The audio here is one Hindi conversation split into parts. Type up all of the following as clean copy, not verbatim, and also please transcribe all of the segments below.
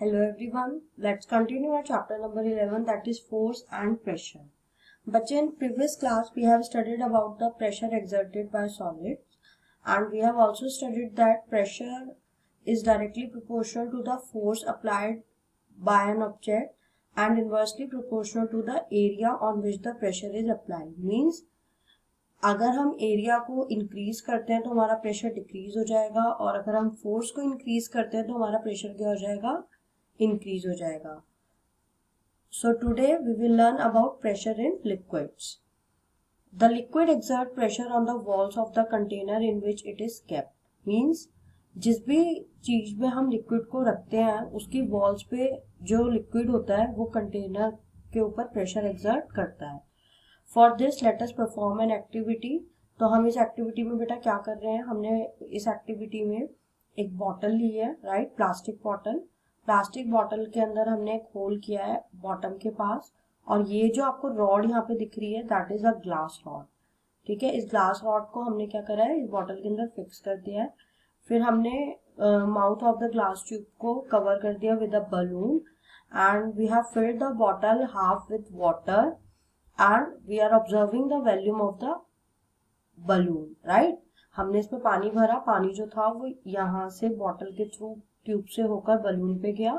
Hello everyone, let's continue our chapter number 11, that is force and pressure. बच्चे, in previous class we have studied about the pressure exerted by solids and we have also studied that pressure is directly proportional to the force applied by an object and inversely proportional to the area on which the pressure is applied. Means अगर हम एरिया को इंक्रीज करते हैं तो हमारा प्रेशर डिक्रीज हो जाएगा और अगर हम फोर्स को इंक्रीज करते हैं तो हमारा प्रेशर क्या हो जाएगा, इंक्रीज हो जाएगा. So today we will learn about pressure in liquids. The liquid exert pressure on the walls of the container in which it is kept. Means जिस भी चीज में हम लिक्विड को रखते हैं उसकी वॉल्स पे जो लिक्विड होता है वो कंटेनर के ऊपर प्रेशर एक्सर्ट करता है. For this let us perform an activity. तो हम इस एक्टिविटी में बेटा क्या कर रहे हैं, हमने इस एक्टिविटी में एक बॉटल ली है, right, plastic bottle. Plastic bottle के अंदर हमने एक होल किया है बॉटम के पास और ये जो आपको रॉड यहाँ पे दिख रही है that is a glass rod. ठीक है, इस ग्लास रॉड को हमने क्या करा है, इस बॉटल के अंदर फिक्स कर दिया है. फिर हमने mouth of the glass tube को कवर कर दिया with a balloon and we have filled the bottle half with water and we are observing the volume of the balloon, right. हमने इसमें पानी भरा, पानी जो था वो यहाँ से बॉटल के थ्रू ट्यूब से होकर बलून पे गया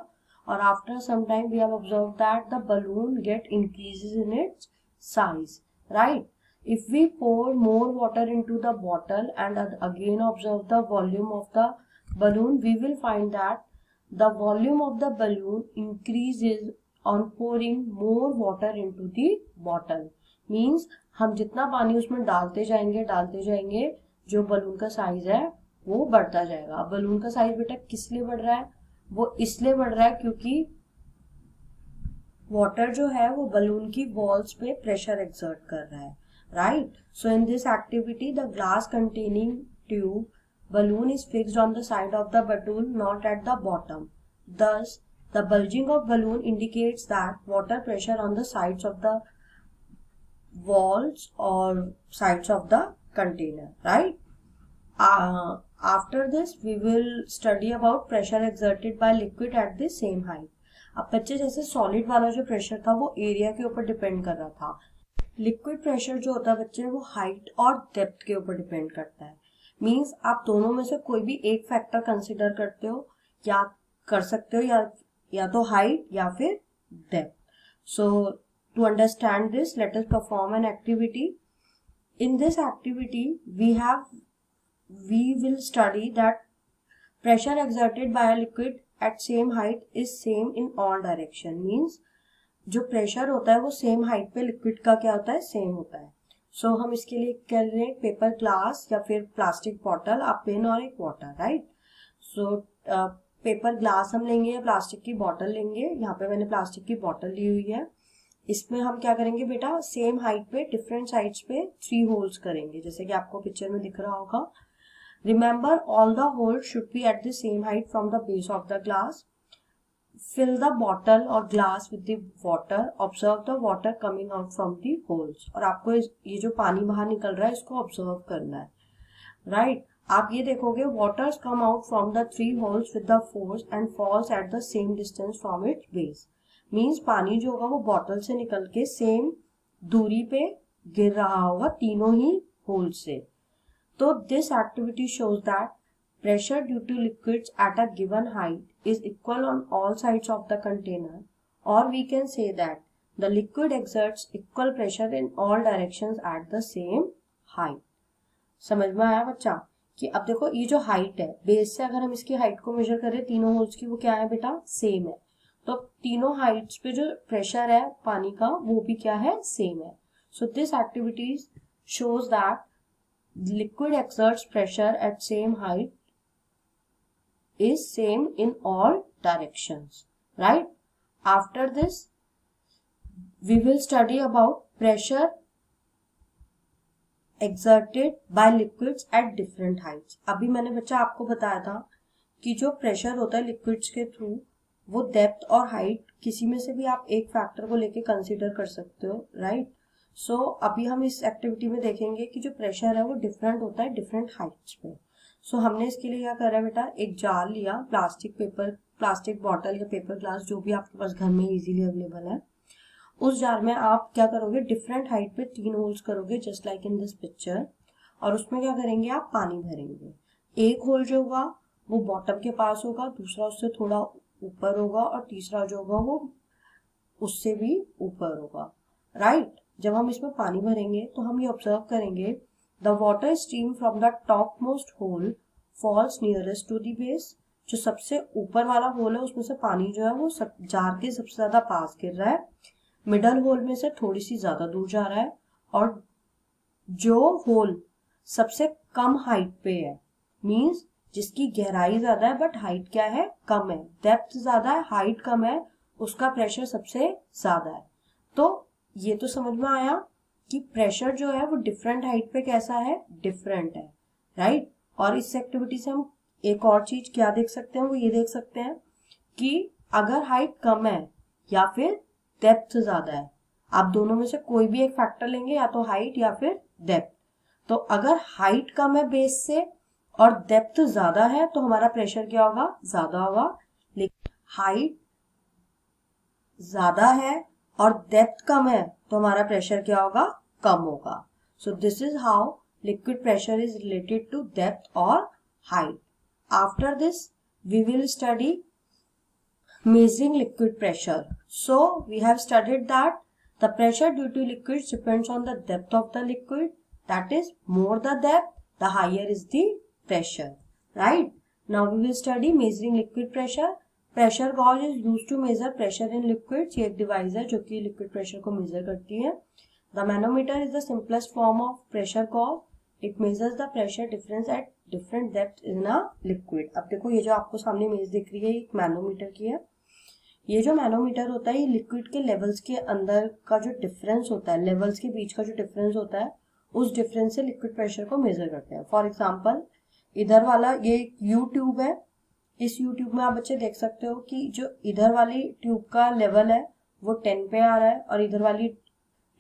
और after some time we have observe that the balloon get increases in its size, right. if we pour more water into the bottle and again observe the volume of the balloon, we will find that the volume of the balloon increases on pouring more water into the bottle. Means हम जितना पानी उसमें डालते जाएंगे जो बलून का साइज है वो बढ़ता जाएगा. अब बलून का साइज बेटा किस लिए बढ़ रहा है, वो इसलिए बढ़ रहा है क्योंकि वाटर जो है वो बलून की वॉल्स पे प्रेशर एक्सर्ट कर रहा है, right. So in this activity the glass containing tube balloon is fixed on the side of the balloon, not at the bottom. Thus the bulging of balloon indicates that water pressure on the sides of the walls or sides of the container, right. After this we will study about pressure exerted by liquid at the same height. अब बच्चे जैसे सॉलिड वाला जो प्रेशर था वो एरिया के ऊपर डिपेंड कर रहा था, लिक्विड प्रेशर जो होता है बच्चे वो हाइट और डेप्थ के ऊपर डिपेंड करता है. मीन्स आप दोनों में से कोई भी एक फैक्टर कंसिडर करते हो या कर सकते हो, या तो हाइट या फिर डेप्थ. So to understand this let us perform an activity. In this activity we will study that pressure exerted by a liquid at same height is same in all direction. Means जो प्रेशर होता है वो सेम हाइट पे लिक्विड का क्या होता है, सेम होता है. सो हम इसके लिए कर रहे हैं पेपर ग्लास या फिर प्लास्टिक बॉटल, आप पेन और एक water, right. So paper glass हम लेंगे या प्लास्टिक की बॉटल लेंगे. यहाँ पे मैंने प्लास्टिक की बॉटल ली हुई है. इसमें हम क्या करेंगे बेटा, सेम हाइट पे डिफरेंट साइड्स पे 3 होल्स करेंगे जैसे कि आपको पिक्चर में दिख रहा होगा. Remember all the holes should be at the same height from the base of the glass. Fill the bottle or glass with the water. Observe the water coming out from the holes. और आपको ये जो पानी बाहर निकल रहा है इसको ऑब्जर्व करना है, राइट. आप ये देखोगे waters come out from the 3 holes with the force and falls at the same distance from its base. Means पानी जो होगा वो बॉटल से निकल के सेम दूरी पे गिर रहा होगा तीनों ही होल से. तो this activity shows that pressure due to liquids at a given height is equal on all sides of the container, or we can say that the liquid exerts equal pressure in all directions at the same height. समझ में आया बच्चा कि अब देखो ये जो हाइट है बेस से अगर हम इसकी हाइट को मेजर करें तीनों होल्स की, वो क्या है बेटा, सेम है. तो तीनों हाइट्स पे जो प्रेशर है पानी का वो भी क्या है, सेम है. So this activity shows that liquid exerts pressure at same height is same in all directions, right. After this we will study about pressure exerted by liquids at different heights. अभी मैंने बच्चा आपको बताया था कि जो प्रेशर होता है लिक्विड्स के थ्रू वो डेप्थ और हाइट किसी में से भी आप एक फैक्टर को लेके कंसीडर कर सकते हो, राइट. सो अभी हम इस एक्टिविटी में देखेंगे कि जो प्रेशर है वो डिफरेंट होता है डिफरेंट हाइट्स पे. सो हमने इसके लिए क्या करा बेटा, एक जार लिया, प्लास्टिक पेपर प्लास्टिक बॉटल या पेपर ग्लास जो भी आपके पास घर में इजीली अवेलेबल है, उस जार में आप क्या करोगे, डिफरेंट हाइट पे 3 होल्स करोगे just like in this picture, और उसमें क्या करेंगे, आप पानी भरेंगे। एक होल जो होगा वो बॉटम के पास होगा, दूसरा उससे थोड़ा ऊपर होगा, और तीसरा जो होगा वो उससे भी ऊपर होगा, राइट। जब हम इसमें पानी भरेंगे तो हम ये ऑब्जर्व करेंगे, the water stream from the top most hole falls nearest to the base. जो सबसे ऊपर वाला होल है उसमें से पानी जो है वो जार के सबसे ज्यादा पास गिर रहा है, मिडल होल में से थोड़ी सी ज्यादा दूर जा रहा है, और जो होल सबसे कम हाइट पे है, मींस जिसकी गहराई ज्यादा है बट हाइट क्या है, कम है, डेप्थ ज्यादा है हाइट कम है, उसका प्रेशर सबसे ज्यादा है। तो ये तो समझ में आया कि प्रेशर जो है वो डिफरेंट हाइट पे कैसा है, डिफरेंट है, राइट। और इस एक्टिविटी से हम एक और चीज क्या देख सकते हैं, वो ये देख सकते हैं कि अगर हाइट कम है या फिर डेप्थ ज्यादा है, आप दोनों में से कोई भी एक फैक्टर लेंगे, या तो हाइट या फिर डेप्थ। तो अगर हाइट कम है बेस से और डेप्थ ज्यादा है तो हमारा प्रेशर क्या होगा, ज्यादा होगा। लेकिन हाइट ज्यादा है और डेप्थ कम है तो हमारा प्रेशर क्या होगा, कम होगा। So this is how liquid pressure is related to depth और height. After this we will study measuring liquid pressure. So we have studied that the pressure due to liquids depends on the depth of the liquid. That is, more the depth, the higher is the pressure. Right? Now we will study measuring liquid pressure. Pressure gauge is used to measure pressure in liquids. ये एक डिवाइस है जो कि लिक्विड प्रेशर को मेजर करती है। The manometer is the simplest form of pressure gauge. It measures the pressure difference at different depth in a liquid. अब देखो ये जो आपको सामने इमेज दिख रही है एक मैनोमीटर की है। ये जो मैनोमीटर होता है ये लिक्विड के लेवल्स के अंदर का जो डिफरेंस होता है, लेवल्स के बीच का जो डिफरेंस होता है, उस डिफरेंस से लिक्विड प्रेशर को मेजर करते हैं। फॉर एग्जांपल इधर वाला ये यू ट्यूब है, इस यू ट्यूब में आप बच्चे देख सकते हो कि जो इधर वाली ट्यूब का लेवल है वो 10 पे आ रहा है और इधर वाली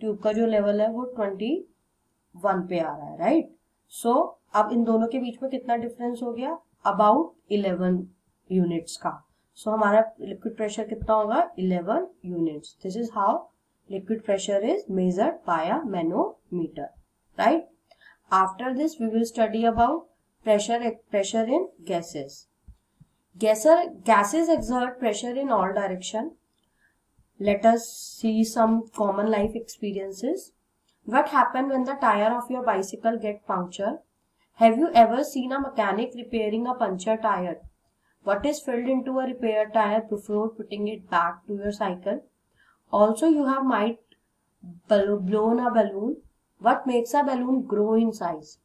ट्यूब का जो लेवल है वो 21 पे आ रहा है, राइट। सो अब इन दोनों के बीच में कितना डिफरेंस हो गया, अबाउट 11 यूनिट्स का। सो हमारा लिक्विड प्रेशर कितना होगा, 11 units. This is how liquid pressure is measured by a manometer, right. After this we will study about pressure in gases. Gases exert pressure in all direction. Let us see some common life experiences. What happens when the tire of your bicycle get punctured? Have you ever seen a mechanic repairing a punctured tire? What is filled into a repaired tire before putting it back to your cycle? Also, you have might blown a balloon. What makes a balloon grow in size?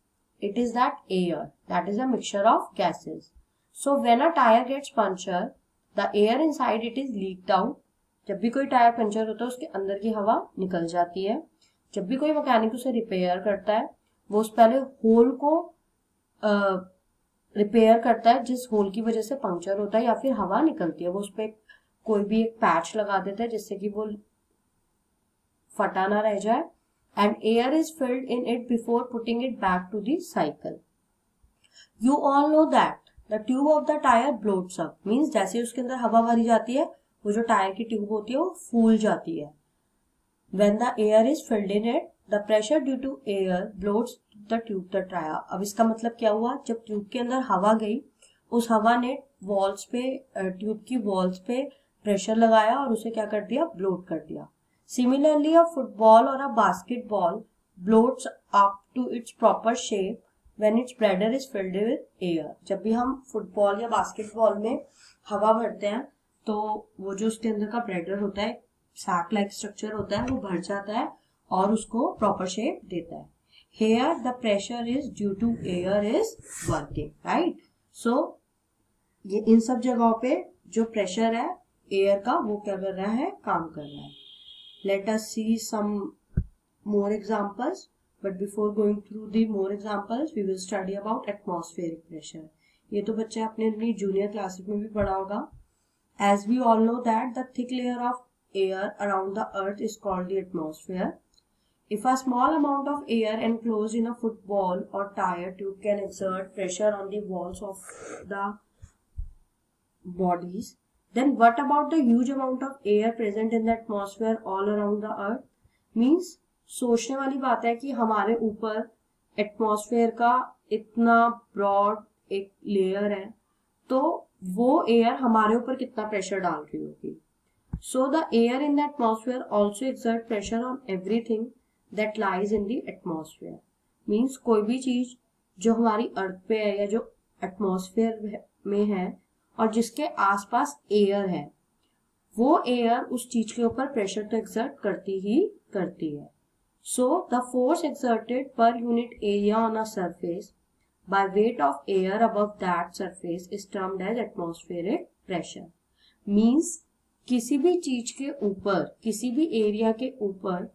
It is that air. That is a mixture of gases. So when a tire gets punctured, the air inside it is leaked out. जब भी कोई टायर पंचर होता है उसके अंदर की हवा निकल जाती है. जब भी कोई मैकेनिक उसे रिपेयर करता है वो उस पहले होल को रिपेयर करता है जिस होल की वजह से पंक्चर होता है या फिर हवा निकलती है. वो उस पर कोई भी एक पैच लगा देता है जिससे कि वो फटा ना रह जाए. And air is filled in it before putting it back to the cycle. You all know that the tube of the tyre bloats up. Means जैसे उसके अंदर हवा भरी जाती है वो जो टायर की ट्यूब होती है वो फूल जाती है. When the air is filled in it, the pressure due to air bloats the tube the tire. अब इसका मतलब क्या हुआ, जब ट्यूब के अंदर हवा गई उस हवा ने वॉल्स पे ट्यूब की वॉल्स पे प्रेशर लगाया और उसे क्या कर दिया, ब्लोट कर दिया. Similarly, a football or a basketball bloats up to its proper shape when its bladder is filled with air. जब भी हम फुटबॉल या बास्केटबॉल में हवा भरते हैं तो वो जो उसके अंदर का ब्लैडर होता है, सैक लाइक स्ट्रक्चर होता है, वो भर जाता है और उसको प्रॉपर शेप देता है. Here the pressure is due to air is working, right? So ये इन सब जगहों पे जो प्रेशर है एयर का वो क्या कर रहा है, काम कर रहा है. Let us see some more examples, but before going through the more examples we will study about atmospheric pressure. ये तो बच्चे आपने अपनी जूनियर क्लासेस में भी पढ़ा होगा. As we all know that the thick layer of air around the earth is called the atmosphere. If a small amount of air enclosed in a football or tire tube can exert pressure on the walls of the bodies, Then what about the huge amount of air present in the atmosphere all around the earth? Means सोचने वाली बात है कि हमारे ऊपर एटमॉस्फेयर का इतना ब्रॉड एक लेयर है, तो वो एयर हमारे ऊपर कितना प्रेशर डाल रही होगी. So the air in the atmosphere also exert pressure on everything that lies in the atmosphere. Means कोई भी चीज जो हमारी अर्थ पे है या जो एटमॉस्फेयर में है और जिसके आसपास एयर है, वो एयर उस चीज के ऊपर प्रेशर तो एक्सर्ट करती ही करती है. So the force exerted per unit area on a surface by weight of air above that surface is termed as atmospheric pressure. Means किसी भी चीज के ऊपर, किसी भी एरिया के ऊपर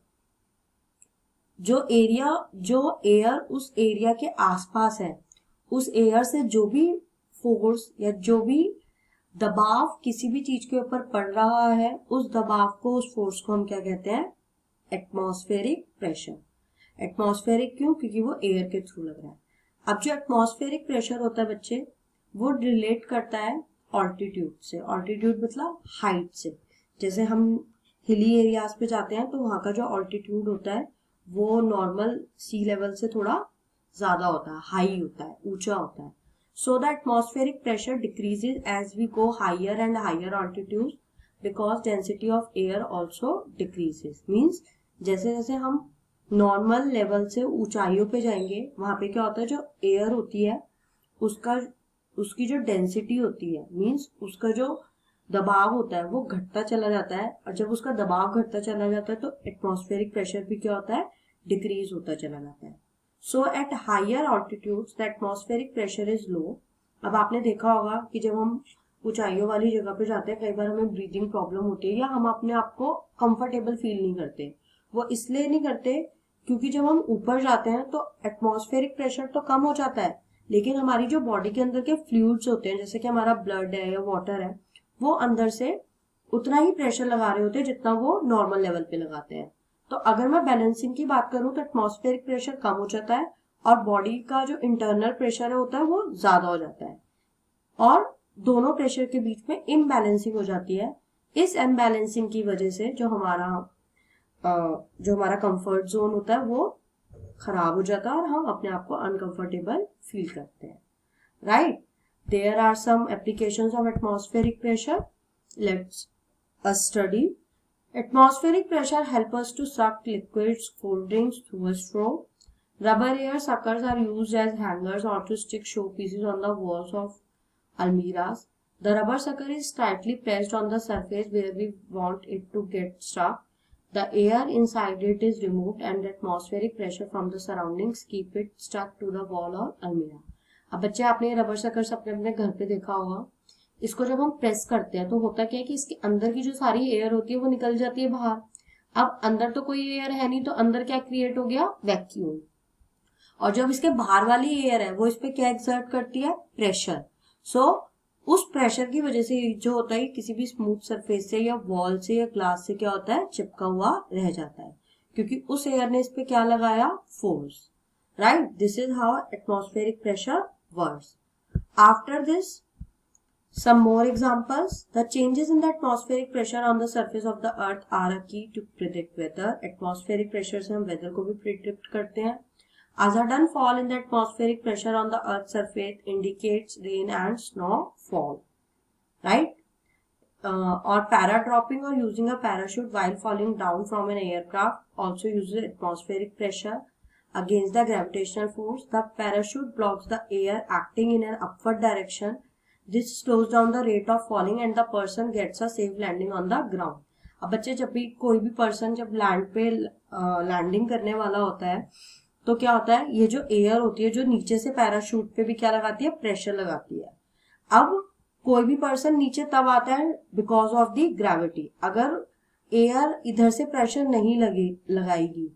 जो एयर उस एरिया के आसपास है, उस एयर से जो भी फोर्स या जो भी दबाव किसी भी चीज के ऊपर पड़ रहा है, उस दबाव को, उस फोर्स को हम क्या कहते हैं? Atmospheric pressure. एटमॉस्फेरिक क्यों? क्योंकि वो एयर के थ्रू लग रहा है. अब जो एटमॉस्फेरिक प्रेशर होता है बच्चे, वो रिलेट करता है ऑल्टीट्यूड से. ऑल्टीट्यूड मतलब हाइट से. जैसे हम हिली एरियाज पे जाते हैं तो वहां का जो ऑल्टीट्यूड होता है वो नॉर्मल सी लेवल से थोड़ा ज्यादा होता है, हाई होता है, ऊंचा होता है. So the atmospheric pressure decreases as we go higher and higher altitude because density of air also decreases. Means जैसे जैसे हम नॉर्मल लेवल से ऊंचाइयों पे जाएंगे, वहां पे क्या होता है, जो एयर होती है उसकी जो डेंसिटी होती है, मीन्स उसका जो दबाव होता है वो घटता चला जाता है. और जब उसका दबाव घटता चला जाता है तो एटमॉस्फेरिक प्रेशर भी क्या होता है? डिक्रीज होता चला जाता है. So at higher altitudes the atmospheric pressure is low. अब आपने देखा होगा कि जब हम ऊंचाइयों वाली जगह पे जाते हैं, कई बार हमें ब्रीदिंग प्रॉब्लम होती है या हम अपने आप को कंफर्टेबल फील नहीं करते. वो इसलिए नहीं करते क्योंकि जब हम ऊपर जाते हैं तो एटमॉस्फेरिक प्रेशर तो कम हो जाता है, लेकिन हमारी जो बॉडी के अंदर के फ्लूइड्स होते हैं, जैसे कि हमारा ब्लड है या वाटर है, वो अंदर से उतना ही प्रेशर लगा रहे होते हैं जितना वो नॉर्मल लेवल पे लगाते हैं. तो अगर मैं बैलेंसिंग की बात करूं तो एटमॉस्फेरिक प्रेशर कम हो जाता है और बॉडी का जो इंटरनल प्रेशर होता है वो ज्यादा हो जाता है, और दोनों प्रेशर के बीच में इम्बैलेंसिंग हो जाती है. इस इम्बैलेंसिंग की वजह से जो हमारा कंफर्ट जोन होता है वो खराब हो जाता है और हम अपने आप को अनकंफर्टेबल फील करते हैं. Right? There are some applications of atmospheric pressure. Let's us study. Atmospheric pressure helps us to suck liquids, cold drinks through a straw. Rubber air suckers are used as hangers or to stick showpieces on the walls of almirahs. The rubber sucker is tightly pressed on the surface where we want it to get stuck. The air inside it is removed and the atmospheric pressure from the surroundings keep it stuck to the wall or almirah. अब बच्चे आपने ये रबर सकर्स अपने घर पे देखा होगा. इसको जब हम प्रेस करते हैं तो होता क्या है कि इसके अंदर की जो सारी एयर होती है वो निकल जाती है बाहर. अब अंदर तो कोई एयर है नहीं, तो अंदर क्या क्रिएट हो गया? वैक्यूम. और जब इसके बाहर वाली एयर है वो इस पे क्या एक्सर्ट करती है? प्रेशर. सो उस प्रेशर की वजह से जो होता है किसी भी स्मूथ सरफेस से या वॉल से या ग्लास से क्या होता है? चिपका हुआ रह जाता है, क्योंकि उस एयर ने इस पे क्या लगाया? Force. Right? This is how atmospheric pressure works. After this some more examples. The changes in the atmospheric pressure on the surface of the earth are a key to predict weather. Atmospheric pressure से हम weather को भी predict करते हैं. A sudden fall in the atmospheric pressure on the earth's surface indicates rain and snowfall. Right? Or paradropping or using a parachute while falling down from an aircraft also uses atmospheric pressure against the gravitational force. The parachute blocks the air acting in an upward direction. This slows down the rate of falling and the person gets a safe landing on the ground. अब बच्चे जब भी कोई भी पर्सन जब लैंड पे लैंडिंग करने वाला होता है तो क्या होता है? ये जो एयर होती है जो नीचे से पैराशूट पे भी क्या लगाती है? प्रेशर लगाती है. अब कोई भी पर्सन नीचे तब आता है बिकॉज ऑफ द ग्रेविटी. अगर एयर इधर से प्रेशर नहीं लगाएगी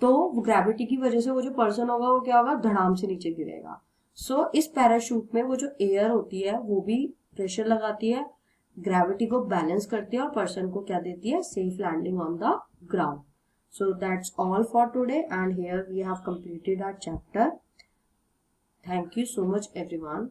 तो ग्रेविटी की वजह से वो जो पर्सन होगा वो क्या होगा? धड़ाम से नीचे गिरेगा. सो इस पैराशूट में वो जो एयर होती है वो भी प्रेशर लगाती है, ग्रेविटी को बैलेंस करती है और पर्सन को क्या देती है? Safe landing on the ground. So that's all for today and here we have completed our chapter. Thank you so much everyone.